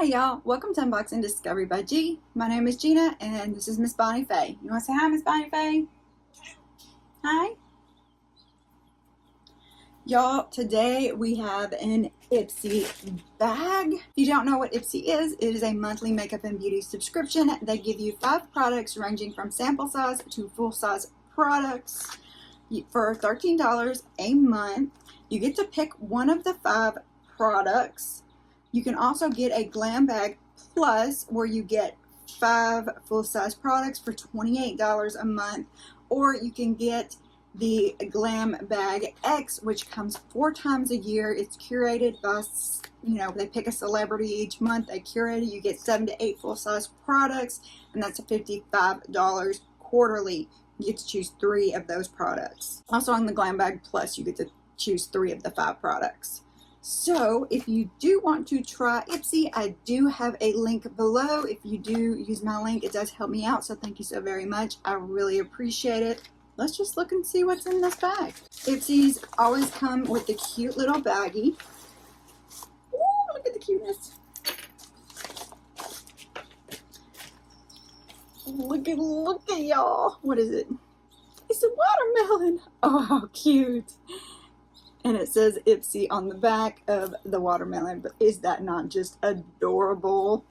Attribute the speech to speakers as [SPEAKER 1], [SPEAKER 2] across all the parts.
[SPEAKER 1] Hey y'all, welcome to Unboxing Discovery by G. My name is Gina and this is Miss Bonnie Faye. You want to say hi, Miss Bonnie Faye? Hi. Y'all, today we have an Ipsy bag. If you don't know what Ipsy is, it is a monthly makeup and beauty subscription. They give you 5 products ranging from sample size to full size products for $13 a month. You get to pick one of the 5 products. You can also get a Glam Bag Plus where you get 5 full-size products for $28 a month, or you can get the Glam Bag X, which comes 4 times a year. It's curated by, they pick a celebrity each month, they curate it. You get 7 to 8 full-size products, and that's $55 quarterly. You get to choose 3 of those products. Also on the Glam Bag Plus, you get to choose 3 of the 5 products. So if you do want to try Ipsy, I do have a link below. If you do use my link, it does help me out, so thank you so very much. I really appreciate it. Let's just look and see what's in this bag. Ipsy's always come with the cute little baggie. Ooh, look at the cuteness. Look at y'all. What is it? It's a watermelon. Oh, how cute. And it says Ipsy on the back of the watermelon, but is that not just adorable?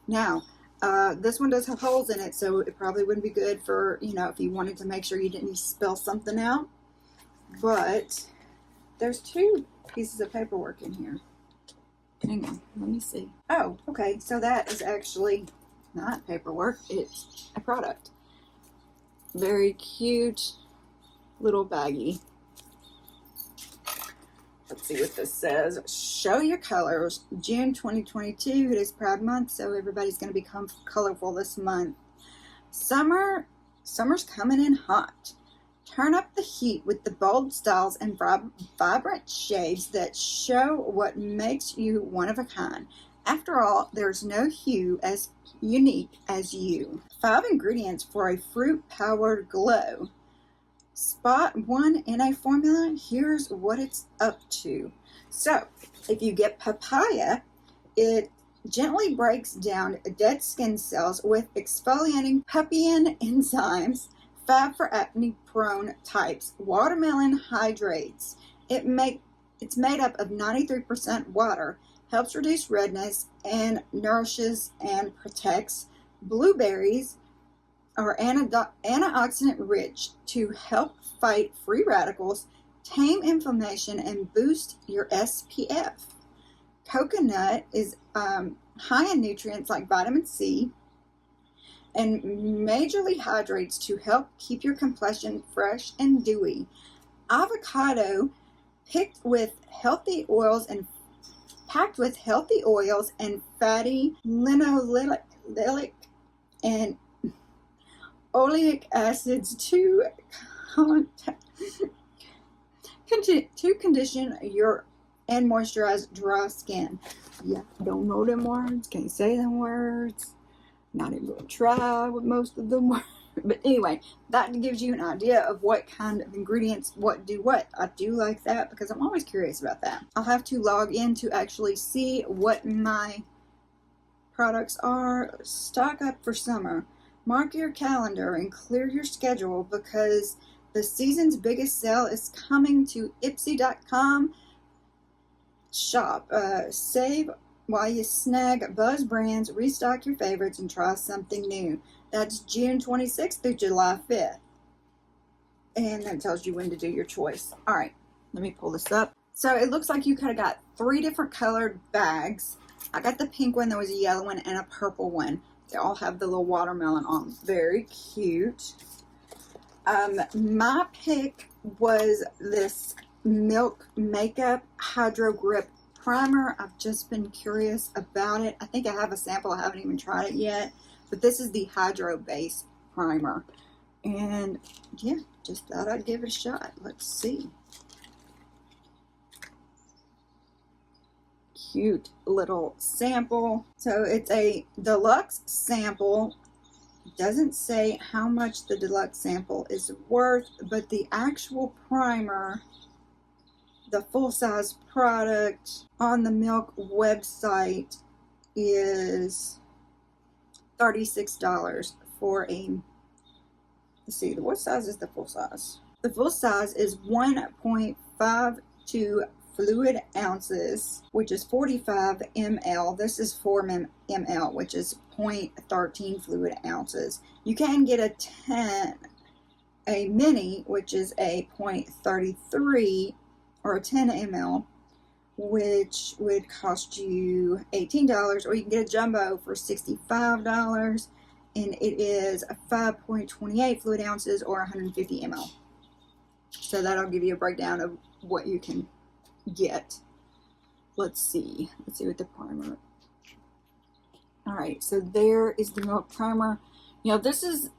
[SPEAKER 1] Now, this one does have holes in it, so it probably wouldn't be good for, if you wanted to make sure you didn't spill something out. But there's 2 pieces of paperwork in here. Hang on, let me see. Oh, okay, so that is actually not paperwork, it's a product. Very cute little baggie. Let's see what this says. Show your colors. June 2022. It is Pride Month, so everybody's going to become colorful this month. Summer's coming in hot. Turn up the heat with the bold styles and vibrant shades that show what makes you one of a kind. After all, there's no hue as unique as you. 5 ingredients for a fruit-powered glow. Spot 1 in a formula, here's what it's up to. So, if you get papaya, it gently breaks down dead skin cells with exfoliating papain enzymes, fab for acne-prone types. Watermelon hydrates. It's made up of 93% water, helps reduce redness, and nourishes and protects. Blueberries are antioxidant rich to help fight free radicals, tame inflammation, and boost your SPF. Coconut is high in nutrients like vitamin C and majorly hydrates to help keep your complexion fresh and dewy. Avocado packed with healthy oils and fatty linoleic and oleic acids to condition your and moisturize dry skin. Yeah, don't know them words, can't say them words, not even gonna try with most of them words. But anyway, that gives you an idea of what kind of ingredients what do what. I do like that because I'm always curious about that. I'll have to log in to actually see what my products are. Stock up for summer. Mark your calendar and clear your schedule because the season's biggest sale is coming to Ipsy.com. Shop. Save while you snag buzz brands, restock your favorites, and try something new. That's June 26th through July 5th. And that tells you when to do your choice. Alright, let me pull this up. So it looks like you kind of got 3 different colored bags. I got the pink one, there was a yellow one, and a purple one. They all have the little watermelon on them. Very cute. My pick was this Milk Makeup Hydro Grip Primer. I've just been curious about it. I think I have a sample. I haven't even tried it yet. But this is the Hydro Base Primer. And yeah, just thought I'd give it a shot. Let's see. Cute little sample. So it's a deluxe sample. It doesn't say how much the deluxe sample is worth, but the actual primer, the full-size product on the Milk website is $36 for a, let's see, what size is the full size? The full size is 1.52 fluid ounces, which is 45 ml. This is 4 ml, which is 0.13 fluid ounces. You can get a mini, which is a 0.33 or a 10 ml, which would cost you $18, or you can get a jumbo for $65, and it is a 5.28 fluid ounces or 150 ml. So that'll give you a breakdown of what you can get. Let's see what the primer. All right, so there is the milk primer. You know, this is,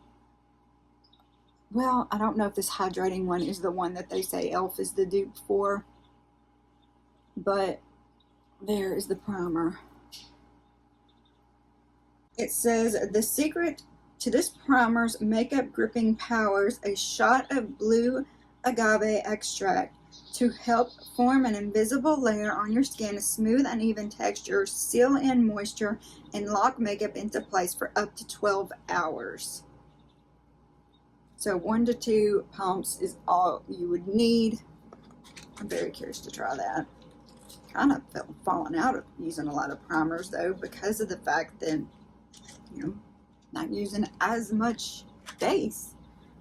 [SPEAKER 1] well, I don't know if this hydrating one is the one that they say e.l.f. is the dupe for, but there is the primer. It says the secret to this primer's makeup gripping powers: a shot of blue agave extract to help form an invisible layer on your skin, a smooth uneven texture, seal in moisture, and lock makeup into place for up to 12 hours. So 1 to 2 pumps is all you would need. I'm very curious to try that. Kind of falling out of using a lot of primers though, because of the fact that, you know, not using as much base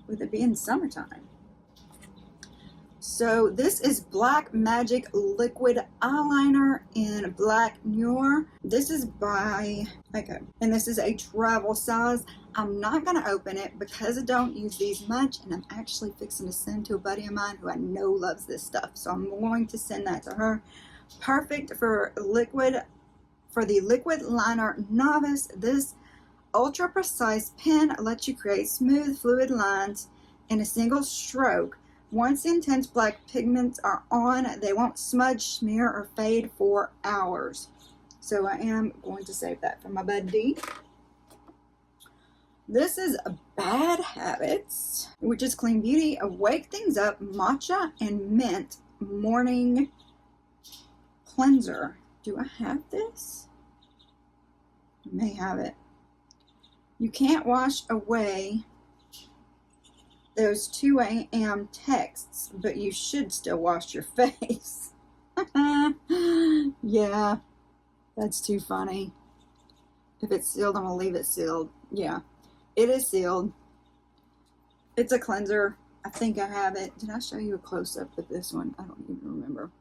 [SPEAKER 1] with it being summertime. So this is Black Magic Liquid Eyeliner in Black Noir. This is by Eyeko, and this is a travel size. I'm not going to open it because I don't use these much, and I'm actually fixing to send to a buddy of mine who I know loves this stuff. So I'm going to send that to her. Perfect for the liquid liner novice. This ultra precise pen lets you create smooth fluid lines in a single stroke. Once the intense black pigments are on, they won't smudge, smear, or fade for hours. So I am going to save that for my buddy. This is Bad Habits, which is Clean Beauty Awake Things Up Matcha and Mint Morning Cleanser. Do I have this? I may have it. You can't wash away those 2 a.m. texts, but you should still wash your face. Yeah, that's too funny. If it's sealed, I'm gonna leave it sealed. Yeah, it is sealed. It's a cleanser. I think I have it. Did I show you a close-up of this one? I don't even remember.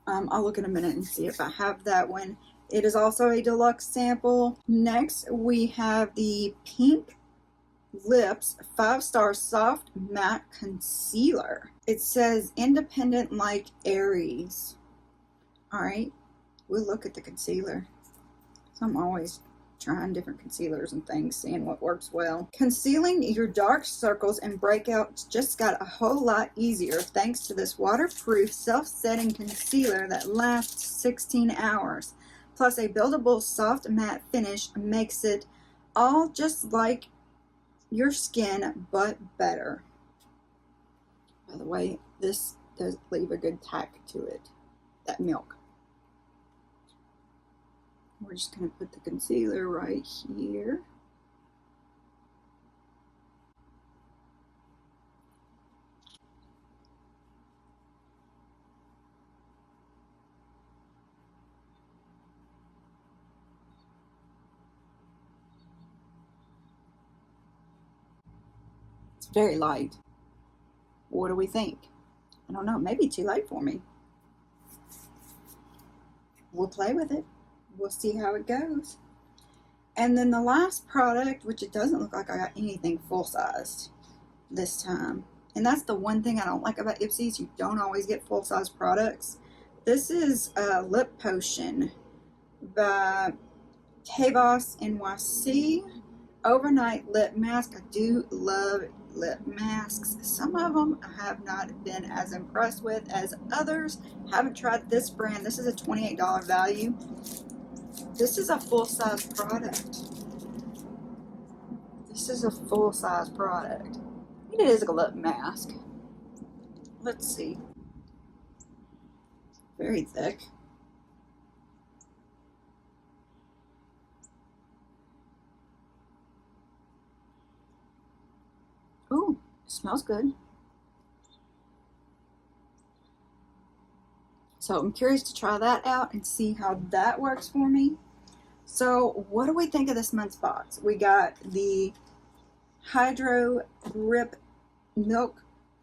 [SPEAKER 1] I'll look in a minute and see if I have that one. It is also a deluxe sample. Next, we have the Pink Lips 5-Star Soft Matte Concealer. It says independent like Aries. Alright, we'll look at the concealer. So I'm always trying different concealers and things, seeing what works well. Concealing your dark circles and breakouts just got a whole lot easier thanks to this waterproof self-setting concealer that lasts 16 hours. Plus a buildable soft matte finish makes it all just like your skin, but better. By the way, this does leave a good tack to it, that milk. We're just going to put the concealer right here. It's very light. What do we think? I don't know, maybe too light for me. We'll play with it. We'll see how it goes. And then the last product, which it doesn't look like I got anything full-sized this time. And that's the one thing I don't like about Ipsy's. You don't always get full-size products. This is a lip potion by KVOSSNYC. Overnight lip mask. I do love lip masks. Some of them I have not been as impressed with as others. Haven't tried this brand. This is a $28 value. This is a full-size product. This is a full-size product. It is a lip mask. Let's see. Very thick. Smells good. So I'm curious to try that out and see how that works for me. So what do we think of this month's box? We got the Hydro Grip Milk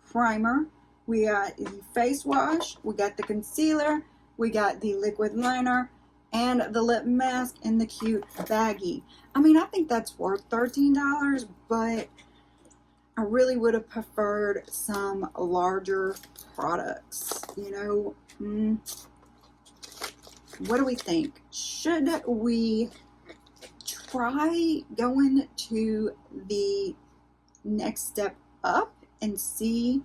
[SPEAKER 1] Primer. We got the face wash. We got the concealer. We got the liquid liner and the lip mask in the cute baggie. I mean, I think that's worth $13, but I really would have preferred some larger products, you know. What do we think? Should we try going to the next step up and see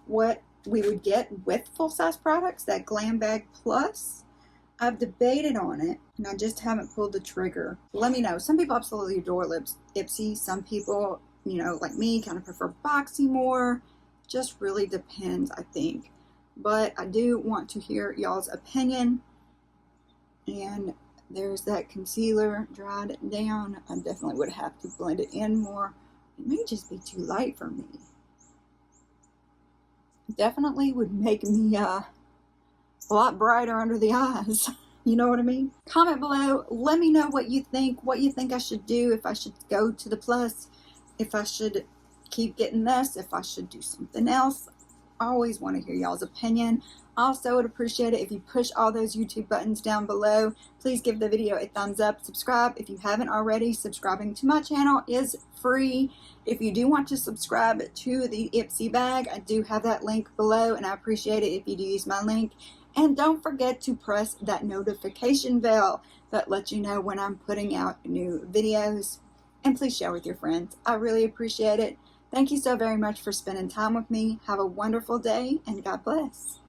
[SPEAKER 1] what we would get with full-size products, that Glam Bag Plus? I've debated on it, and I just haven't pulled the trigger. Let me know. Some people absolutely adore Ipsy. Some people, you know, like me, kind of prefer boxy more. Just really depends, I think. But I do want to hear y'all's opinion. And there's that concealer dried down. I definitely would have to blend it in more. It may just be too light for me. Definitely would make me a lot brighter under the eyes. You know what I mean? Comment below. Let me know what you think I should do, if I should go to the plus, if I should keep getting this, if I should do something else. I always want to hear y'all's opinion. Also, would appreciate it if you push all those YouTube buttons down below. Please give the video a thumbs up. Subscribe if you haven't already. Subscribing to my channel is free. If you do want to subscribe to the Ipsy bag, I do have that link below, and I appreciate it if you do use my link. And don't forget to press that notification bell that lets you know when I'm putting out new videos. And please share with your friends. I really appreciate it. Thank you so very much for spending time with me. Have a wonderful day, and God bless.